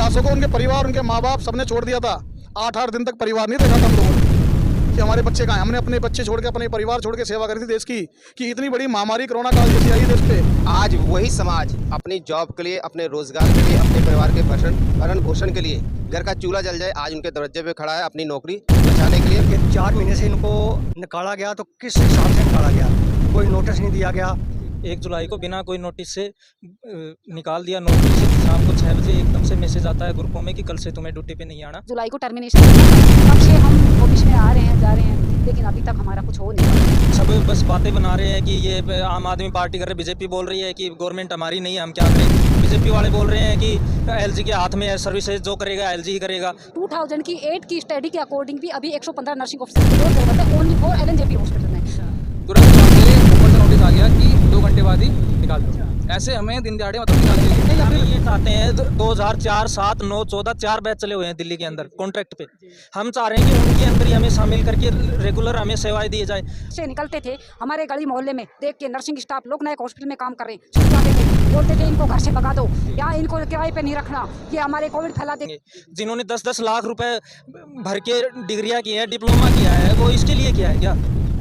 प्रयासों को उनके परिवार, उनके माँ बाप सबने छोड़ दिया था। 8-8 दिन तक परिवार नहीं देखा था हम लोगों ने कि हमारे बच्चे कहाँ हैं। हमने अपने बच्चे छोड़ के, अपने परिवार छोड़ के सेवा करी थी देश की, कि इतनी बड़ी महामारी कोरोना काल जैसी आई देश पे। आज वही समाज अपनी जॉब के लिए, अपने रोजगार के लिए, अपने परिवार के भरण पोषण के लिए घर का चूल्हा जल जाए, आज उनके दरवाजे पे खड़ा है अपनी नौकरी बचाने के लिए। 4 महीने से इनको निकाला गया, तो किस हिसाब से निकाला गया? कोई नोटिस नहीं दिया गया। 1 जुलाई को बिना कोई नोटिस से निकाल दिया नौकरी से। शाम को 6 बजे एकदम से मैसेज आता है ग्रुपों में कि कल से तुम्हें ड्यूटी पे नहीं आना। जुलाई को टर्मिनेशन, तब से हम ऑफिस में आ रहे हैं, जा रहे हैं, लेकिन अभी तक हमारा कुछ हो नहीं रहा। सब बस बातें बना रहे हैं कि ये आम आदमी पार्टी कर रहे, बीजेपी बोल रही है कि गवर्नमेंट हमारी नहीं है, हम क्या करें। बीजेपी वाले बोल रहे हैं कि एलजी के हाथ में है सर्विसेज, जो करेगा एलजी ही करेगा। 2008 की स्टडी के अकॉर्डिंग भी अभी 115 नर्सिंग ऑफिसर की जरूरत है ओनली फॉर एलएनजेपी हॉस्पिटल में। तुरंत ऊपर से नोटिस आ गया कि 2 घंटे बाद ही निकाल दो। ऐसे हमें दिन दिहाड़े मतलब निकाल देंगे। हम ये चाहते हैं 2004, 7, 9, 14 4 बैच चले हुए हैं दिल्ली के अंदर कॉन्ट्रैक्ट पे। हम चाह रहे हैं कि उनके अंदर ही हमें शामिल करके रेगुलर हमें सेवाएं दी जाए। से निकलते थे हमारे गली मोहल्ले में, देख के नर्सिंग स्टाफ लोग नए हॉस्पिटल में काम कर रहे हैं, छुपवाते थे, बोलते थे इनको घर से भगा दो या इनको किराए पे नहीं रखना, ये हमारे कोविड फैला देंगे। जिन्होंने 10-10 लाख रुपए भर के डिग्रियां की है, डिप्लोमा किया है, वो इसके लिए किया है क्या?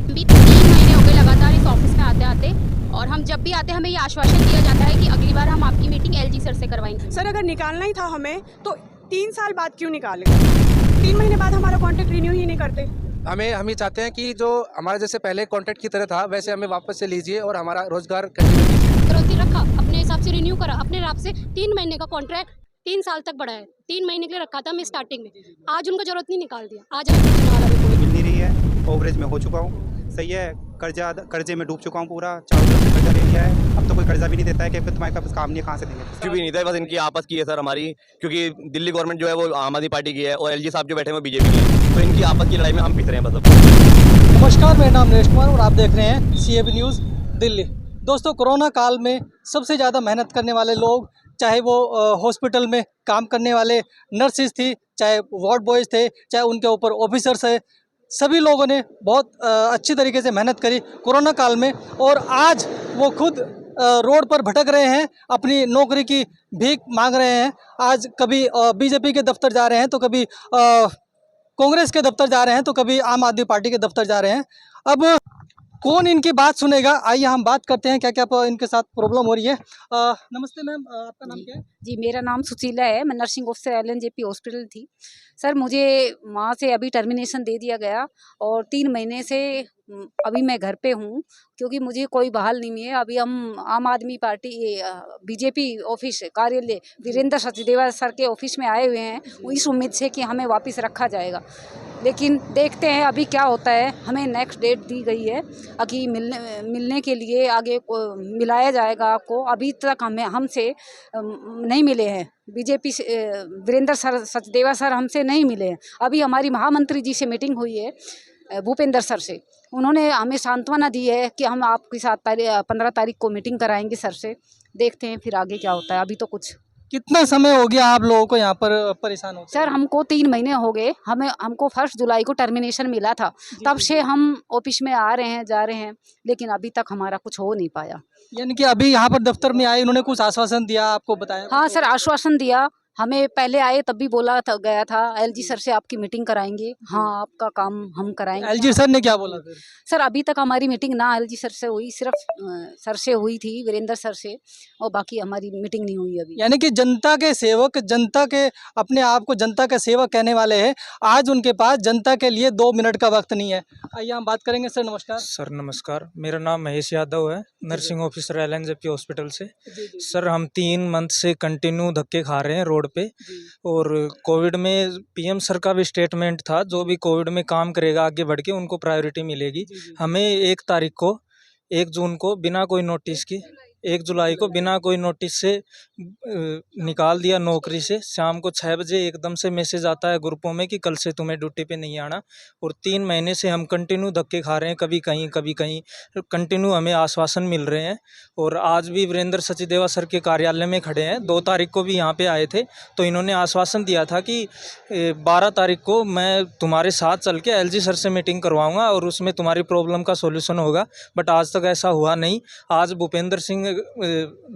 बीते 3 महीने हो गए लगातार इस ऑफिस में आते आते, और हम जब भी आते हैं हमें ये आश्वासन दिया जाता है कि अगली बार हम आपकी मीटिंग एलजी सर से करवाएंगे। सर अगर निकालना ही था हमें तो 3 साल बाद क्यों निकालें? 3 महीने बाद हमारा कॉन्ट्रैक्ट रिन्यू ही नहीं करते। हम ये चाहते हैं कि जो हमारे जैसे पहले कॉन्ट्रैक्ट की तरह था वैसे हमें वापस से लीजिए और हमारा रोजगार कंटिन्यू कीजिए। करोती रखा अपने हिसाब से रिन्यू करा, अपने हिसाब से 3 महीने का कॉन्ट्रैक्ट 3 साल तक बढ़ाया। 3 महीने के लिए रखा था मैं स्टार्टिंग में, आज उनको जरूरत नहीं, निकाल दिया। आज मिल नहीं रही है, ओवरेज में हो चुका हूँ, सही है, कर्जे में डूब चुका हूँ पूरा, 4 लाख कर्जा ले लिया है, अब तो कोई कर्जा भी नहीं देता है कि तुम्हारे पास काम नहीं है, कहाँ से देंगे? कुछ भी नहीं था, बस इनकी आपस की है सर हमारी, क्योंकि दिल्ली गवर्नमेंट जो है वो आम आदमी पार्टी की है और एलजी साहब जो बैठे हैं वो बीजेपी की है, तो इनकी आपस की लड़ाई में हम पीस रहे हैं बस अब। नमस्कार, मेरा नाम नरेश कुमार और आप देख रहे हैं सीएबी न्यूज़ दिल्ली। दोस्तों, कोरोना काल में सबसे ज़्यादा मेहनत करने वाले लोग, चाहे वो हॉस्पिटल में काम करने वाले नर्सिस थी, चाहे वार्ड बॉयज़ थे, चाहे उनके ऊपर ऑफिसर्स है, सभी लोगों ने बहुत अच्छी तरीके से मेहनत करी कोरोना काल में, और आज वो खुद रोड पर भटक रहे हैं, अपनी नौकरी की भीख मांग रहे हैं। आज कभी बीजेपी के दफ्तर जा रहे हैं, तो कभी कांग्रेस के दफ्तर जा रहे हैं, तो कभी आम आदमी पार्टी के दफ्तर जा रहे हैं। अब कौन इनकी बात सुनेगा, आइए हम बात करते हैं क्या क्या इनके साथ प्रॉब्लम हो रही है। नमस्ते मैम, आपका नाम क्या है? जी, मेरा नाम सुशीला है, मैं नर्सिंग ऑफिसर एलएनजेपी हॉस्पिटल थी। सर मुझे वहाँ से अभी टर्मिनेशन दे दिया गया और 3 महीने से अभी मैं घर पे हूँ, क्योंकि मुझे कोई बहाल नहीं है। अभी हम आम आदमी पार्टी बीजेपी ऑफिस कार्यालय वीरेंद्र सचदेवा सर के ऑफिस में आए हुए हैं, इस उम्मीद से कि हमें वापस रखा जाएगा, लेकिन देखते हैं अभी क्या होता है। हमें नेक्स्ट डेट दी गई है कि मिलने के लिए आगे मिलाया जाएगा आपको। अभी तक हमसे नहीं मिले हैं, बीजेपी से वीरेंद्र सचदेवा सर हमसे नहीं मिले हैं। अभी हमारी महामंत्री जी से मीटिंग हुई है भूपेंद्र सर से, उन्होंने हमें सांत्वना दी है कि हम आपके साथ 15 तारीख को मीटिंग कराएंगे सर से। देखते हैं फिर आगे क्या होता है, अभी तो कुछ। कितना समय हो गया आप लोगों को यहाँ पर परेशान हो? सर हमको 3 महीने हो गए, हमको 1 जुलाई को टर्मिनेशन मिला था, तब से हम ऑफिस में आ रहे हैं, जा रहे हैं, लेकिन अभी तक हमारा कुछ हो नहीं पाया। यानी कि अभी यहाँ पर दफ्तर में आए, उन्होंने कुछ आश्वासन दिया, आपको बताया? हाँ सर, आश्वासन दिया हमें, पहले आए तब भी बोला था, गया था एलजी सर से आपकी मीटिंग कराएंगे, हाँ आपका काम हम कराएंगे। एलजी सर ने क्या बोला फिर? सर अभी तक हमारी मीटिंग ना एलजी सर से हुई, सिर्फ सर से हुई थी, वीरेंद्र सर से, और बाकी हमारी मीटिंग नहीं हुई अभी। यानी कि जनता के सेवक, जनता के अपने आप को जनता का सेवक कहने वाले हैं, आज उनके पास जनता के लिए 2 मिनट का वक्त नहीं है। आइए हम बात करेंगे। सर नमस्कार। सर नमस्कार, मेरा नाम महेश यादव है, नर्सिंग ऑफिसर एलएनजेपी हॉस्पिटल से। सर हम 3 मंथ से कंटिन्यू धक्के खा रहे हैं रोड पे, और कोविड में पीएम सर का भी स्टेटमेंट था, जो भी कोविड में काम करेगा आगे बढ़ के उनको प्रायोरिटी मिलेगी। हमें 1 जून को बिना कोई नोटिस की, 1 जुलाई को बिना कोई नोटिस से निकाल दिया नौकरी से। शाम को 6 बजे एकदम से मैसेज आता है ग्रुपों में कि कल से तुम्हें ड्यूटी पे नहीं आना, और 3 महीने से हम कंटिन्यू धक्के खा रहे हैं, कभी कहीं कंटिन्यू हमें आश्वासन मिल रहे हैं। और आज भी वीरेंद्र सचदेवा सर के कार्यालय में खड़े हैं, 2 तारीख को भी यहाँ पे आए थे, तो इन्होंने आश्वासन दिया था कि 12 तारीख को मैं तुम्हारे साथ चल के एलजी सर से मीटिंग करवाऊँगा और उसमें तुम्हारी प्रॉब्लम का सोल्यूशन होगा, बट आज तक ऐसा हुआ नहीं। आज भूपेंद्र सिंह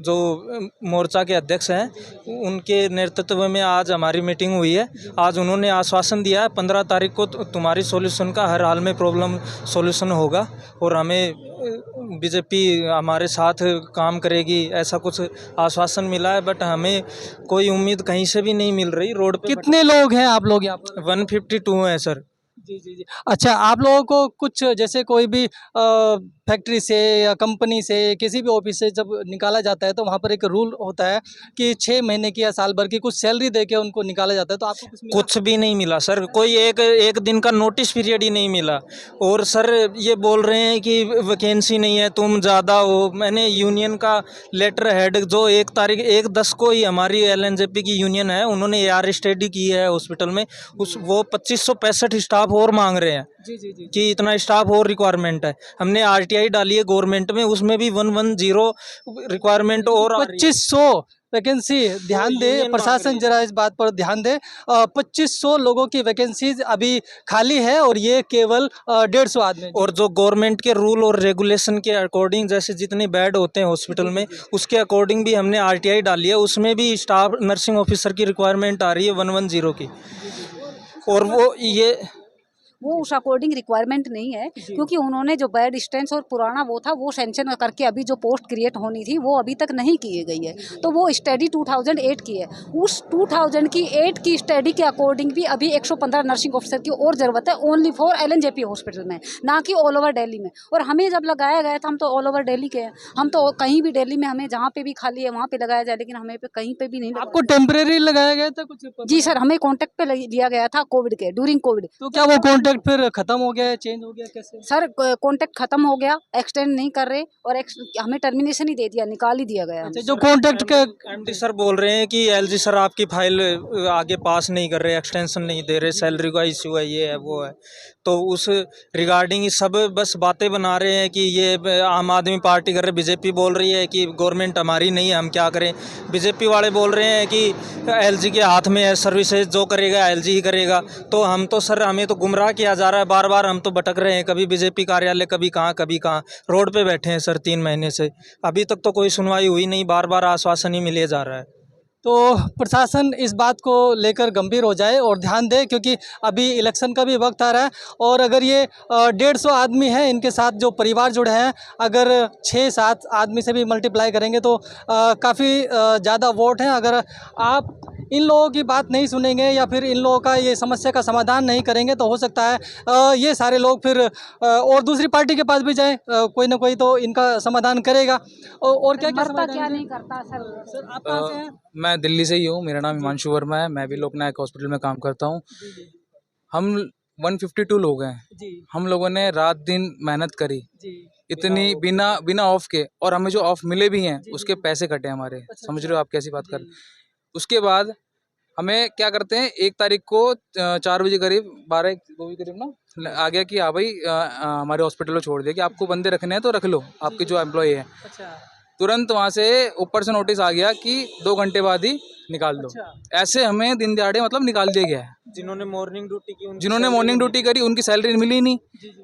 जो मोर्चा के अध्यक्ष हैं उनके नेतृत्व में आज हमारी मीटिंग हुई है। आज उन्होंने आश्वासन दिया है 15 तारीख को तुम्हारी सॉल्यूशन का हर हाल में प्रॉब्लम सॉल्यूशन होगा और हमें बीजेपी हमारे साथ काम करेगी, ऐसा कुछ आश्वासन मिला है। बट हमें कोई उम्मीद कहीं से भी नहीं मिल रही। रोड पे कितने लोग हैं आप लोग यहाँ पर? 152 हैं सर। जी जी जी। अच्छा, आप लोगों को कुछ जैसे कोई भी फैक्ट्री से या कंपनी से किसी भी ऑफिस से जब निकाला जाता है तो वहाँ पर एक रूल होता है कि 6 महीने की या साल भर की कुछ सैलरी दे के उनको निकाला जाता है, तो आपको कुछ मिला? कुछ भी नहीं मिला सर, कोई एक दिन का नोटिस पीरियड ही नहीं मिला। और सर ये बोल रहे हैं कि वैकेंसी नहीं है, तुम ज़्यादा हो। मैंने यूनियन का लेटर हेड जो 1/10 को ही हमारी LNJP की यूनियन है, उन्होंने AR स्टडी की है हॉस्पिटल में, वो 2565 स्टाफ और मांग रहे हैं जी जी जी। कि इतना स्टाफ और रिक्वायरमेंट है। हमने RTI डाली है गवर्नमेंट में, उसमें भी 110 रिक्वायरमेंट और 2500 वैकेंसी। ध्यान दे यूनियन मांग प्रशासन, रही है। जरा इस बात पर ध्यान दे। 2500 लोगों की वैकेंसीज अभी खाली है और ये केवल 150 आदमी। और जो गवर्नमेंट के रूल और रेगुलेशन के अकॉर्डिंग जैसे जितने बेड होते हैं हॉस्पिटल में, उसके अकॉर्डिंग भी हमने RTI डाली है, उसमें भी स्टाफ नर्सिंग ऑफिसर की रिक्वायरमेंट आ रही है 110 की। और वो उस अकॉर्डिंग रिक्वायरमेंट नहीं है, क्योंकि उन्होंने जो बेड स्ट्रेंथ और पुराना वो था वो सेंक्शन करके अभी जो पोस्ट क्रिएट होनी थी वो अभी तक नहीं की गई है। तो वो स्टडी 2008 की है, उस 2008 की स्टडी के अकॉर्डिंग भी अभी 115 नर्सिंग ऑफिसर की और ज़रूरत है, ओनली फॉर LNJP हॉस्पिटल में, ना कि ऑल ओवर दिल्ली में। और हमें जब लगाया गया था, हम तो ऑल ओवर दिल्ली के हैं, हम तो कहीं भी दिल्ली में हमें जहाँ पे भी खाली है वहाँ पे लगाया जाए, लेकिन हमें पे कहीं पे भी नहीं। आपको टेम्परेरी लगाया गया था कुछ? जी सर, हमें कॉन्टैक्ट पे लिया गया था कोविड के, ड्यूरिंग कोविड। तो क्या वो कॉन्ट्रैक्ट फिर खत्म हो गया है, चेंज हो गया, कैसे? सर कॉन्ट्रैक्ट खत्म हो गया, एक्सटेंड नहीं कर रहे और हमें टर्मिनेशन ही दे दिया, निकाल ही दिया गया। अच्छा, जो कॉन्ट्रैक्ट का MD सर बोल रहे हैं कि LG सर आपकी फाइल आगे पास नहीं कर रहे, एक्सटेंशन नहीं दे रहे, सैलरी का इश्यू है, ये है वो है। तो उस रिगार्डिंग सब बस बातें बना रहे हैं कि ये आम आदमी पार्टी कर रहे, बीजेपी बोल रही है कि गवर्नमेंट हमारी नहीं है, हम क्या करें। बीजेपी वाले बोल रहे हैं कि LG के हाथ में है सर्विसेज, जो करेगा LG ही करेगा। तो हम तो सर, हमें तो गुमराह किया जा रहा है बार बार, हम तो भटक रहे हैं, कभी बीजेपी कार्यालय, कभी कहाँ रोड पे बैठे हैं सर 3 महीने से, अभी तक तो कोई सुनवाई हुई नहीं, बार बार आश्वासन ही मिले जा रहा है। तो प्रशासन इस बात को लेकर गंभीर हो जाए और ध्यान दे, क्योंकि अभी इलेक्शन का भी वक्त आ रहा है और अगर ये 150 आदमी हैं, इनके साथ जो परिवार जुड़े हैं, अगर 6-7 आदमी से भी मल्टीप्लाई करेंगे तो काफ़ी ज़्यादा वोट हैं। अगर आप इन लोगों की बात नहीं सुनेंगे या फिर इन लोगों का ये समस्या का समाधान नहीं करेंगे तो हो सकता है ये सारे लोग फिर और दूसरी पार्टी के पास भी जाएं, कोई ना कोई तो इनका समाधान करेगा। और क्या क्या नहीं करता सर। आप कहाँ से हैं? मैं दिल्ली से ही हूँ, मेरा नाम हिमांशु वर्मा है, मैं भी लोकनायक हॉस्पिटल में काम करता हूँ। हम 152 लोग हैं, हम लोगों ने रात दिन मेहनत करी इतनी बिना ऑफ के, और हमें जो ऑफ मिले भी हैं उसके पैसे कटे हमारे। समझ रहे हो आप कैसी बात कर। उसके बाद हमें क्या करते हैं, 1 तारीख को 4 बजे करीब, 12-2 बजे करीब ना आ गया कि हाँ भाई हमारे हॉस्पिटल में छोड़ दिया कि आपको बंदे रखने हैं तो रख लो, आपके जो एम्प्लॉय है। तुरंत वहाँ से ऊपर से नोटिस आ गया कि 2 घंटे बाद ही निकाल दो। ऐसे हमें दिन दिहाड़े मतलब निकाल दिया गया है। जिन्होंने मॉर्निंग ड्यूटी करी उनकी सैलरी मिली नहीं,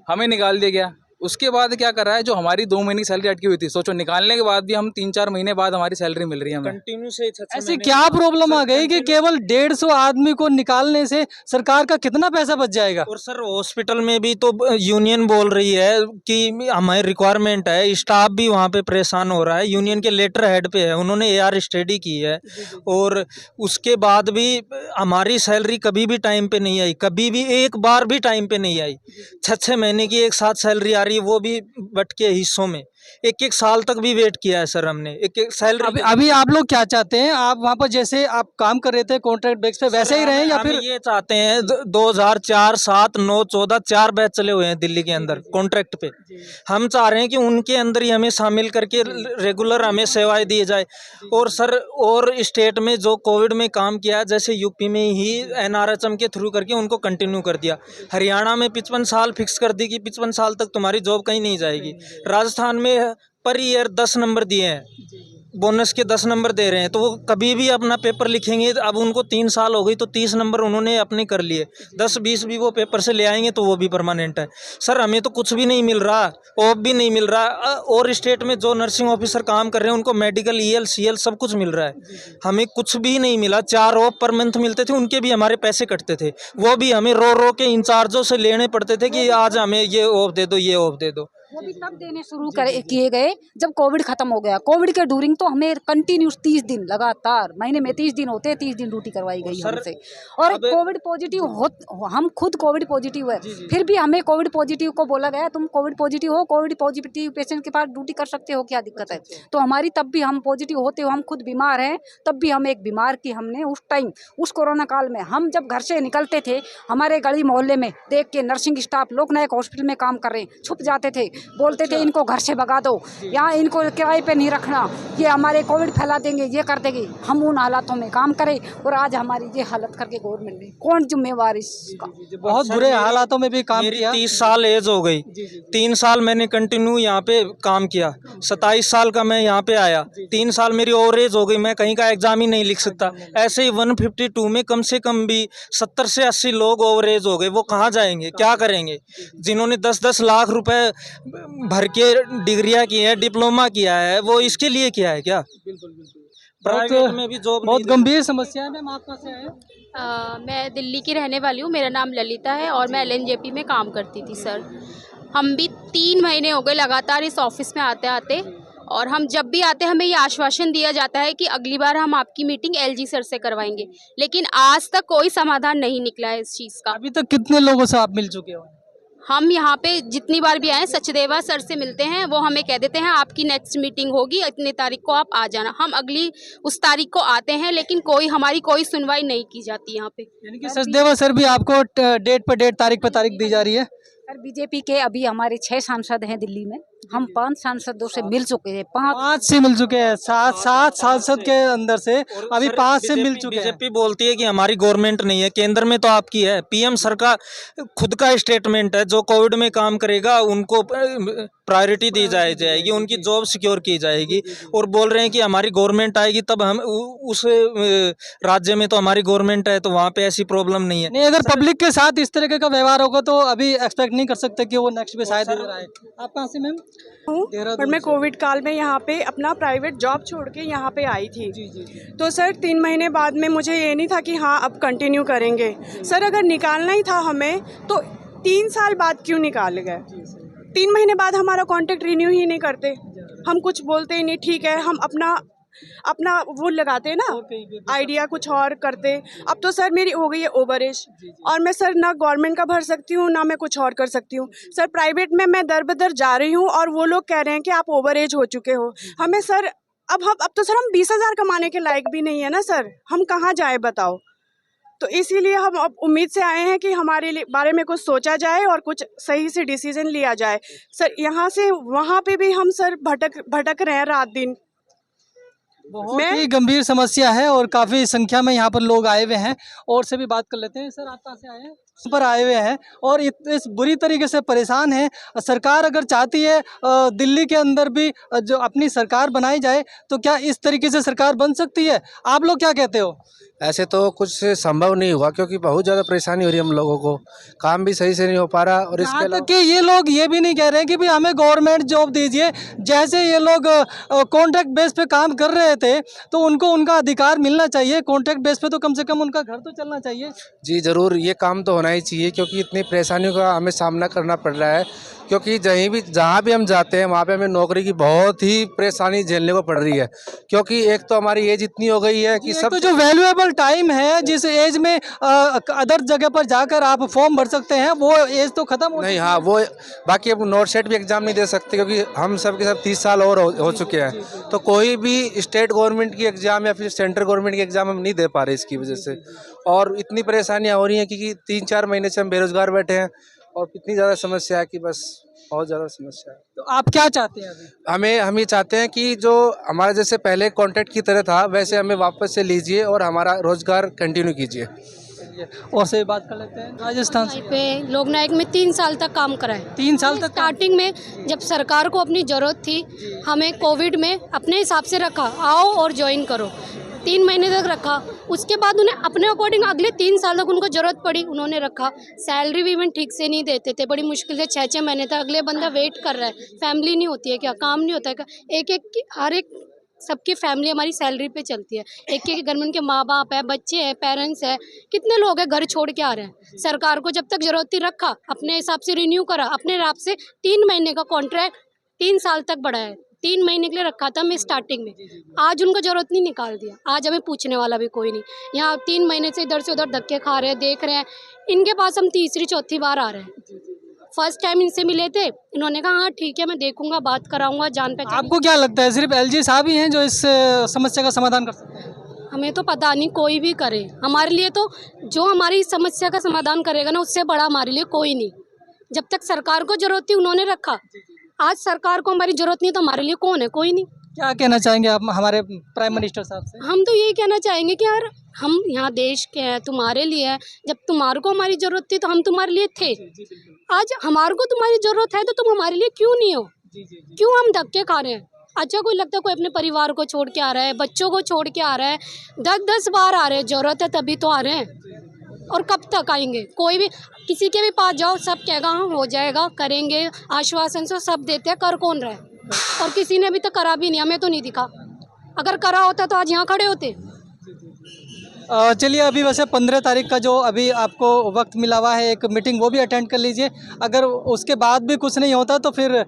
हमें निकाल दिया गया। उसके बाद क्या कर रहा है, जो हमारी 2 महीने की सैलरी अटकी हुई थी, सोचो निकालने के बाद भी हम 3-4 महीने बाद हमारी सैलरी मिल रही है हमें। कंटिन्यू से ऐसी क्या प्रॉब्लम आ गई कि केवल 150 आदमी को निकालने से सरकार का कितना पैसा बच जाएगा? और सर हॉस्पिटल में भी तो यूनियन बोल रही है कि हमारी रिक्वायरमेंट है, स्टाफ भी वहाँ पे परेशान हो रहा है, यूनियन के लेटर हेड पे है, उन्होंने AR स्टडी की है। और उसके बाद भी हमारी सैलरी कभी भी टाइम पे नहीं आई, कभी भी एक बार भी टाइम पे नहीं आई। 6-6 महीने की एक साथ सैलरी आ रही, वो भी बट के हिस्सों में, 1-1 साल तक भी वेट किया है सर हमने, 1-1 सैलरी। अभी आप लोग क्या चाहते हैं? आप वहाँ पर जैसे आप काम कर रहे थे कॉन्ट्रैक्ट बेस पे वैसे ही रहें या फिर ये चाहते हैं 2004, 7, 9, 14 4 बैच चले हुए हैं दिल्ली के अंदर कॉन्ट्रैक्ट पे। हम चाह रहे हैं कि उनके अंदर ही हमें शामिल करके रेगुलर हमें सेवाएं दी जाए। और सर और स्टेट में जो कोविड में काम किया है, जैसे यूपी में ही NRHM के थ्रू करके उनको कंटिन्यू कर दिया। हरियाणा में 55 साल फिक्स कर दी कि 55 साल तक तुम्हारी जॉब कहीं नहीं जाएगी। राजस्थान में पर ईयर 10 नंबर दिए हैं, बोनस के 10 नंबर दे रहे हैं, तो वो कभी भी अपना पेपर लिखेंगे। अब उनको 3 साल हो गई तो 30 नंबर उन्होंने अपने कर लिए, 10-20 भी वो पेपर से ले आएंगे तो वो भी परमानेंट है। सर हमें तो कुछ भी नहीं मिल रहा, ऑफ भी नहीं मिल रहा। और स्टेट में जो नर्सिंग ऑफिसर काम कर रहे हैं उनको मेडिकल, EL, CL सब कुछ मिल रहा है, हमें कुछ भी नहीं मिला। 4 ऑफ पर मंथ मिलते थे, उनके भी हमारे पैसे कटते थे, वो भी हमें रो रो के इंचार्जों से लेने पड़ते थे कि आज हमें ये ऑफ दे दो, ये ऑफ दे दो। वो भी तब देने शुरू किए गए जब कोविड खत्म हो गया। कोविड के ड्यूरिंग तो हमें कंटिन्यूस 30 दिन लगातार, महीने में 30 दिन होते हैं, 30 दिन ड्यूटी करवाई गई हमसे। और कोविड पॉजिटिव हम खुद कोविड पॉजिटिव है, फिर भी हमें कोविड पॉजिटिव को बोला गया तुम कोविड पॉजिटिव हो, कोविड पॉजिटिव पेशेंट के पास ड्यूटी कर सकते हो, क्या दिक्कत है। तो हमारी तब भी हम पॉजिटिव होते हो, हम खुद बीमार हैं, तब भी हम एक बीमार की हमने उस टाइम, उस कोरोना काल में हम जब घर से निकलते थे, हमारे गली मोहल्ले में देख के नर्सिंग स्टाफ लोकनायक हॉस्पिटल में काम कर रहे हैं, छुप जाते थे, बोलते थे इनको घर से भगा दो, यहाँ इनको किराए पे नहीं रखना, ये हमारे कोविड फैला देंगे, ये कर देंगे। हम उन हालातों में काम करें और आज हमारी ये हालत करके गवर्नमेंट ने, कौन जिम्मेवार इसका। बहुत बुरे हालातों में भी काम किया। 30 साल एज हो गई, 3 साल मैंने कंटिन्यू यहाँ पे काम किया, 27 साल का मैं यहाँ पे आया, 3 साल मेरी ओवर एज हो गई, मैं कहीं का एग्जाम ही नहीं लिख सकता। ऐसे ही 152 में कम से कम भी 70 से 80 लोग ओवर एज हो गए, वो कहाँ जाएंगे, क्या करेंगे। जिन्होंने 10-10 लाख रुपए भर के डिग्रियां की है, डिप्लोमा किया है, वो इसके लिए किया है क्या। प्राइवेट में भी जॉब बहुत गंभीर समस्या है। मैम आप कहाँ से आए? मैं दिल्ली की रहने वाली हूँ, मेरा नाम ललिता है और मैं LNJP में काम करती थी। सर हम भी 3 महीने हो गए लगातार इस ऑफिस में आते आते, और हम जब भी आते हमें ये आश्वासन दिया जाता है कि अगली बार हम आपकी मीटिंग LG सर से करवाएंगे, लेकिन आज तक कोई समाधान नहीं निकला है इस चीज़ का। अभी तक कितने लोगों से आप मिल चुके हो? हम यहाँ पे जितनी बार भी आए सचदेवा सर से मिलते हैं, वो हमें कह देते हैं आपकी नेक्स्ट मीटिंग होगी इतने तारीख को आप आ जाना। हम अगली उस तारीख को आते हैं, लेकिन हमारी कोई सुनवाई नहीं की जाती यहाँ पे। यानी कि सचदेवा सर भी आपको डेट पर डेट, तारीख पर तारीख दी जा रही है। सर बीजेपी के अभी हमारे 6 सांसद हैं दिल्ली में, हम 5 सांसदों से मिल चुके हैं, 5 से मिल चुके हैं, 7 सांसद के अंदर से अभी 5 से मिल चुके हैं। बीजेपी बोलती है कि हमारी गवर्नमेंट नहीं है, केंद्र में तो आपकी है। PM सर का खुद का स्टेटमेंट है, जो कोविड में काम करेगा उनको प्रायोरिटी दी जाएगी, उनकी जॉब सिक्योर की जाएगी। और बोल रहे हैं कि हमारी गवर्नमेंट आएगी तब हम उस राज्य में तो हमारी गवर्नमेंट है, तो वहाँ पे ऐसी प्रॉब्लम नहीं है। नहीं, अगर पब्लिक के साथ इस तरह का व्यवहार होगा तो अभी एक्सपेक्ट नहीं कर सकते कि वो नेक्स्ट पे शायद इधर आए। आप कहाँ से मैम? पर मैं कोविड काल में यहाँ पे अपना प्राइवेट जॉब छोड़ के यहाँ पे आई थी। तो सर 3 महीने बाद में मुझे ये नहीं था कि हाँ अब कंटिन्यू करेंगे। सर अगर निकालना ही था हमें तो 3 साल बाद क्यों निकाल गए? 3 महीने बाद हमारा कॉन्ट्रैक्ट रिन्यू ही नहीं करते, हम कुछ बोलते ही नहीं, ठीक है हम अपना वो लगाते ना आइडिया कुछ और करते। अब तो सर मेरी हो गई है ओवर एज, और मैं सर ना गवर्नमेंट का भर सकती हूँ ना मैं कुछ और कर सकती हूँ। सर प्राइवेट में मैं दर बदर जा रही हूँ और वो लोग कह रहे हैं कि आप ओवर एज हो चुके हो। हमें सर अब तो सर हम 20,000 कमाने के लायक भी नहीं है ना सर, हम कहाँ जाए बताओ। तो इसीलिए हम अब उम्मीद से आए हैं कि हमारे बारे में कुछ सोचा जाए और कुछ सही से डिसीजन लिया जाए। सर यहाँ से वहाँ पे भी हम सर भटक रहे हैं रात दिन। बहुत ही गंभीर समस्या है और काफ़ी संख्या में यहाँ पर लोग आए हुए हैं, और से भी बात कर लेते हैं। सर आप कहाँ से आए हैं? पर आए हुए हैं और इस बुरी तरीके से परेशान हैं। सरकार अगर चाहती है दिल्ली के अंदर भी जो अपनी सरकार बनाई जाए, तो क्या इस तरीके से सरकार बन सकती है? आप लोग क्या कहते हो? ऐसे तो कुछ संभव नहीं हुआ, क्योंकि बहुत ज़्यादा परेशानी हो रही है हम लोगों को, काम भी सही से नहीं हो पा रहा। और इसके अलावा कि ये लोग ये भी नहीं कह रहे हैं कि भाई हमें गवर्नमेंट जॉब दीजिए। जैसे ये लोग कॉन्ट्रैक्ट बेस पे काम कर रहे थे तो उनको उनका अधिकार मिलना चाहिए। कॉन्ट्रैक्ट बेस पे तो कम से कम उनका घर तो चलना चाहिए। जी ज़रूर, ये काम तो होना ही चाहिए, क्योंकि इतनी परेशानियों का हमें सामना करना पड़ रहा है। क्योंकि जहाँ भी हम जाते हैं वहाँ पे हमें नौकरी की बहुत ही परेशानी झेलने को पड़ रही है। क्योंकि एक तो हमारी एज इतनी हो गई है कि सब तो जो वैल्यूएबल टाइम है, जिस एज में अदर जगह पर जाकर आप फॉर्म भर सकते हैं, वो एज तो खत्म हो नहीं। हाँ वो बाकी अब नोट सेट भी एग्जाम नहीं दे सकते, क्योंकि हम सब के सब 30 साल और हो चुके हैं। तो कोई भी स्टेट गवर्नमेंट की एग्ज़ाम या फिर सेंट्रल गवर्नमेंट की एग्ज़ाम हम नहीं दे पा रहे इसकी वजह से। और इतनी परेशानियाँ हो रही हैं क्योंकि 3-4 महीने से हम बेरोजगार बैठे हैं, और इतनी ज़्यादा समस्या है कि बस बहुत ज़्यादा समस्या है। तो आप क्या चाहते हैं अभी? हम ये चाहते हैं कि जो हमारा जैसे पहले कॉन्ट्रैक्ट की तरह था वैसे हमें वापस से लीजिए और हमारा रोज़गार कंटिन्यू कीजिए। चलिए और से बात कर लेते हैं राजस्थान से। पे लोकनायक में 3 साल तक काम करा है। 3 साल तक स्टार्टिंग में जब सरकार को अपनी ज़रूरत थी, हमें कोविड में अपने हिसाब से रखा, आओ और ज्वाइन करो, 3 महीने तक रखा। उसके बाद उन्हें अपने अकॉर्डिंग अगले 3 साल तक उनको ज़रूरत पड़ी, उन्होंने रखा। सैलरी भी इवन ठीक से नहीं देते थे, बड़ी मुश्किल से 6-6 महीने तक अगले बंदा वेट कर रहा है। फैमिली नहीं होती है क्या, काम नहीं होता है क्या? हर एक सबकी फैमिली हमारी सैलरी पे चलती है। एक घर में उनके माँ बाप है, बच्चे हैं, पेरेंट्स हैं, कितने लोग हैं घर छोड़ के आ रहे हैं। सरकार को जब तक ज़रूरत थी रखा, अपने हिसाब से रिन्यू करा, अपने हिसाब से 3 महीने का कॉन्ट्रैक्ट 3 साल तक बढ़ाया। 3 महीने के लिए रखा था मैं स्टार्टिंग में, आज उनको ज़रूरत नहीं, निकाल दिया। आज हमें पूछने वाला भी कोई नहीं। यहाँ 3 महीने से इधर से उधर धक्के खा रहे हैं, देख रहे हैं। इनके पास हम तीसरी चौथी बार आ रहे हैं। फर्स्ट टाइम इनसे मिले थे, इन्होंने कहा हाँ ठीक है मैं देखूंगा, बात कराऊंगा, जान पहचान। आपको क्या लगता है सिर्फ एलजी साहब ही हैं जो इस समस्या का समाधान कर सकते हैं? हमें तो पता नहीं, कोई भी करे हमारे लिए, तो जो हमारी समस्या का समाधान करेगा ना, उससे बड़ा हमारे लिए कोई नहीं। जब तक सरकार को जरूरत थी उन्होंने रखा, आज सरकार को हमारी जरूरत नहीं तो हमारे लिए कौन है? कोई नहीं। क्या कहना चाहेंगे आप हमारे प्राइम मिनिस्टर साहब से? हम तो यही कहना चाहेंगे कि यार हम यहाँ देश के हैं, तुम्हारे लिए है। जब तुम्हारे को हमारी ज़रूरत थी तो हम तुम्हारे लिए थे। आज हमारे को तुम्हारी ज़रूरत है तो तुम हमारे लिए क्यों नहीं हो? क्यों हम धक्के खा रहे हैं? अच्छा कोई लगता है कोई अपने परिवार को छोड़ के आ रहा है, बच्चों को छोड़ के आ रहा है, 10-10 बार आ रहे हैं, ज़रूरत है तभी तो आ रहे हैं। और कब तक आएंगे? कोई भी किसी के भी पास जाओ, सब कहेगा हाँ हो जाएगा, करेंगे, आश्वासन से सब देते हैं, कर कौन रहा है? और किसी ने अभी तक करा भी नहीं, हमें तो नहीं दिखा। अगर करा होता तो आज यहाँ खड़े होते। चलिए अभी वैसे 15 तारीख का जो अभी आपको वक्त मिला हुआ है एक मीटिंग, वो भी अटेंड कर लीजिए। अगर उसके बाद भी कुछ नहीं होता तो फिर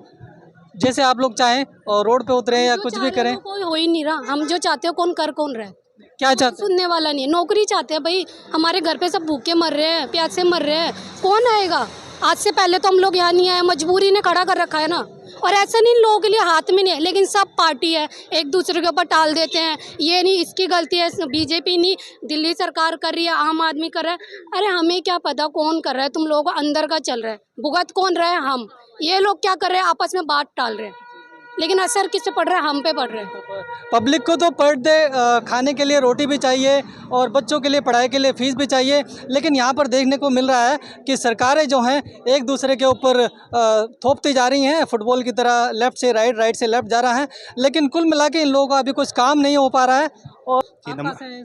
जैसे आप लोग चाहें और रोड पे उतरें या कुछ भी करें। कोई हो ही नहीं रहा, हम जो चाहते हो कौन कर कौन रहा है? क्या चाहते? सुनने वाला नहीं है। नौकरी चाहते हैं भाई, हमारे घर पे सब भूखे मर रहे हैं, प्यासे मर रहे हैं, कौन आएगा? आज से पहले तो हम लोग यहाँ नहीं आए, मजबूरी ने खड़ा कर रखा है ना। और ऐसा नहीं लोगों के लिए हाथ में नहीं है, लेकिन सब पार्टी है, एक दूसरे के ऊपर टाल देते हैं। ये नहीं इसकी गलती है, बीजेपी नहीं, दिल्ली सरकार कर रही है, आम आदमी कर रहा है। अरे हमें क्या पता कौन कर रहा है? तुम लोगों को अंदर का चल रहा है, भुगत कौन रहा है? हम। ये लोग क्या कर रहे हैं? आपस में बात टाल रहे हैं, लेकिन असर किस पे पड़ रहा है? हम पे पड़ रहे हैं। पब्लिक को तो पर डे खाने के लिए रोटी भी चाहिए और बच्चों के लिए पढ़ाई के लिए फीस भी चाहिए, लेकिन यहाँ पर देखने को मिल रहा है कि सरकारें जो हैं एक दूसरे के ऊपर थोपती जा रही हैं, फुटबॉल की तरह लेफ़्ट से राइट, राइट से लेफ़्ट जा रहा है, लेकिन कुल मिला के इन लोगों का अभी कुछ काम नहीं हो पा रहा है। और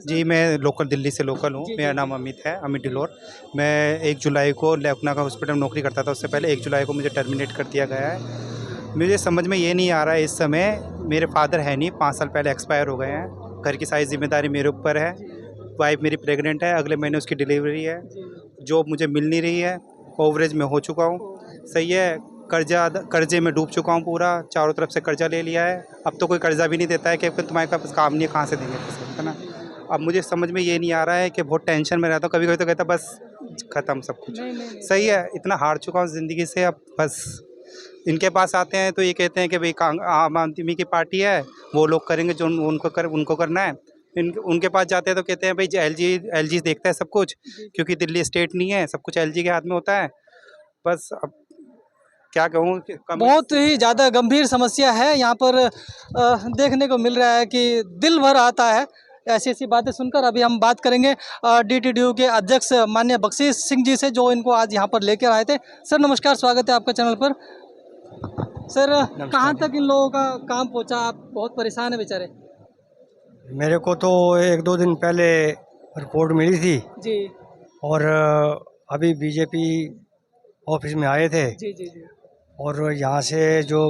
जी मैं लोकल दिल्ली से लोकल हूँ। मेरा नाम अमित है, अमित ढिलोर। मैं 1 जुलाई को लखनऊ का हॉस्पिटल में नौकरी करता था, उससे पहले 1 जुलाई को मुझे टर्मिनेट कर दिया गया है। मुझे समझ में ये नहीं आ रहा है इस समय, मेरे फादर है नहीं, 5 साल पहले एक्सपायर हो गए हैं। घर की सारी जिम्मेदारी मेरे ऊपर है। वाइफ मेरी प्रेग्नेंट है, अगले महीने उसकी डिलीवरी है। जॉब मुझे मिल नहीं रही है, ओवरेज में हो चुका हूँ। सही है, कर्जे में डूब चुका हूँ पूरा, चारों तरफ से कर्जा ले लिया है। अब तो कोई कर्जा भी नहीं देता है कि तुम्हारे पास काम नहीं है, कहाँ से देंगे पैसे, है ना। अब मुझे समझ में ये नहीं आ रहा है कि बहुत टेंशन में रहता हूँ। कभी कभी तो कहता बस ख़त्म सब कुछ। सही है, इतना हार चुका हूँ ज़िंदगी से। अब बस इनके पास आते हैं तो ये कहते हैं कि भाई आम आदमी की पार्टी है, वो लोग करेंगे जो उनको करना है। उनके पास जाते हैं तो कहते हैं भाई एलजी देखता है सब कुछ, क्योंकि दिल्ली स्टेट नहीं है, सब कुछ एलजी के हाथ में होता है। बस अब क्या कहूँ, बहुत ही ज़्यादा गंभीर समस्या है यहाँ पर। देखने को मिल रहा है कि दिल भर आता है ऐसी ऐसी बातें सुनकर। अभी हम बात करेंगे DTDU के अध्यक्ष माननीय बख्शीश सिंह जी से, जो इनको आज यहाँ पर लेकर आए थे। सर नमस्कार, स्वागत है आपका चैनल पर। सर कहाँ तक इन लोगों का काम पहुँचा? आप बहुत परेशान है बेचारे। मेरे को तो 1-2 दिन पहले रिपोर्ट मिली थी जी, और अभी बीजेपी ऑफिस में आए थे जी जी जी, और यहाँ से जो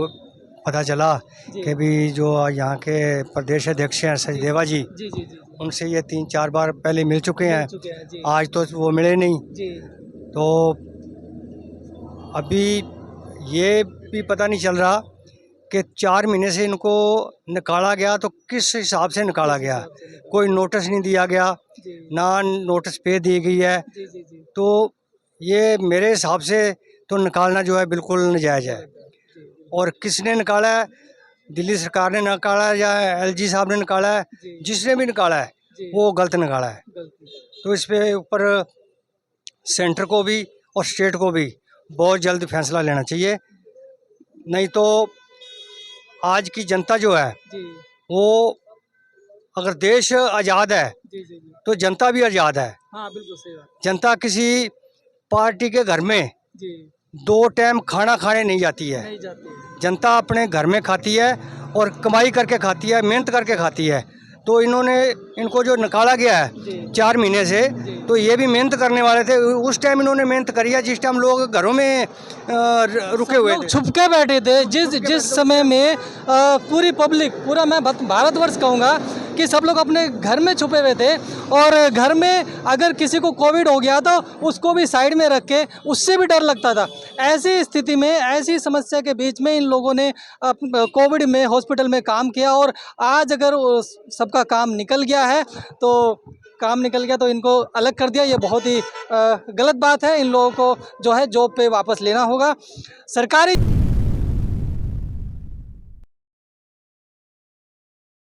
पता चला कि भी जो यहाँ के प्रदेश अध्यक्ष हैं सचदेवा जी, जी जी जी, उनसे ये 3-4 बार पहले मिल चुके हैं। जी आज तो वो मिले नहीं। जी, तो अभी ये भी पता नहीं चल रहा कि 4 महीने से इनको निकाला गया तो किस हिसाब से निकाला गया। कोई नोटिस नहीं दिया गया, ना नोटिस पे दी गई है। तो ये मेरे हिसाब से तो निकालना जो है बिल्कुल नाजायज़ है। और किसने निकाला है? दिल्ली सरकार ने निकाला है या एलजी साहब ने निकाला है? जिसने भी निकाला है वो गलत निकाला है। तो इस पे ऊपर सेंटर को भी और स्टेट को भी बहुत जल्द फैसला लेना चाहिए, नहीं तो आज की जनता जो है वो, अगर देश आज़ाद है जी जी जी। तो जनता भी आज़ाद है। हाँ बिल्कुल सही बात। जनता किसी पार्टी के घर में जी 2 टाइम खाना खाने नहीं जाती है। नहीं जाती है। जनता अपने घर में खाती है और कमाई करके खाती है, मेहनत करके खाती है। तो इनको जो निकाला गया है 4 महीने से, तो ये भी मेहनत करने वाले थे। उस टाइम इन्होंने मेहनत करी है जिस टाइम लोग घरों में रुके हुए थे, छुप के बैठे थे। जिस समय में पूरी पब्लिक, पूरा मैं भारतवर्ष कहूँगा कि सब लोग अपने घर में छुपे हुए थे, और घर में अगर किसी को कोविड हो गया तो उसको भी साइड में रख के उससे भी डर लगता था। ऐसी स्थिति में, ऐसी समस्या के बीच में इन लोगों ने कोविड में हॉस्पिटल में काम किया, और आज अगर सबका काम निकल गया है तो इनको अलग कर दिया। ये बहुत ही गलत बात है। इन लोगों को जो है जॉब पे वापस लेना होगा। सरकारी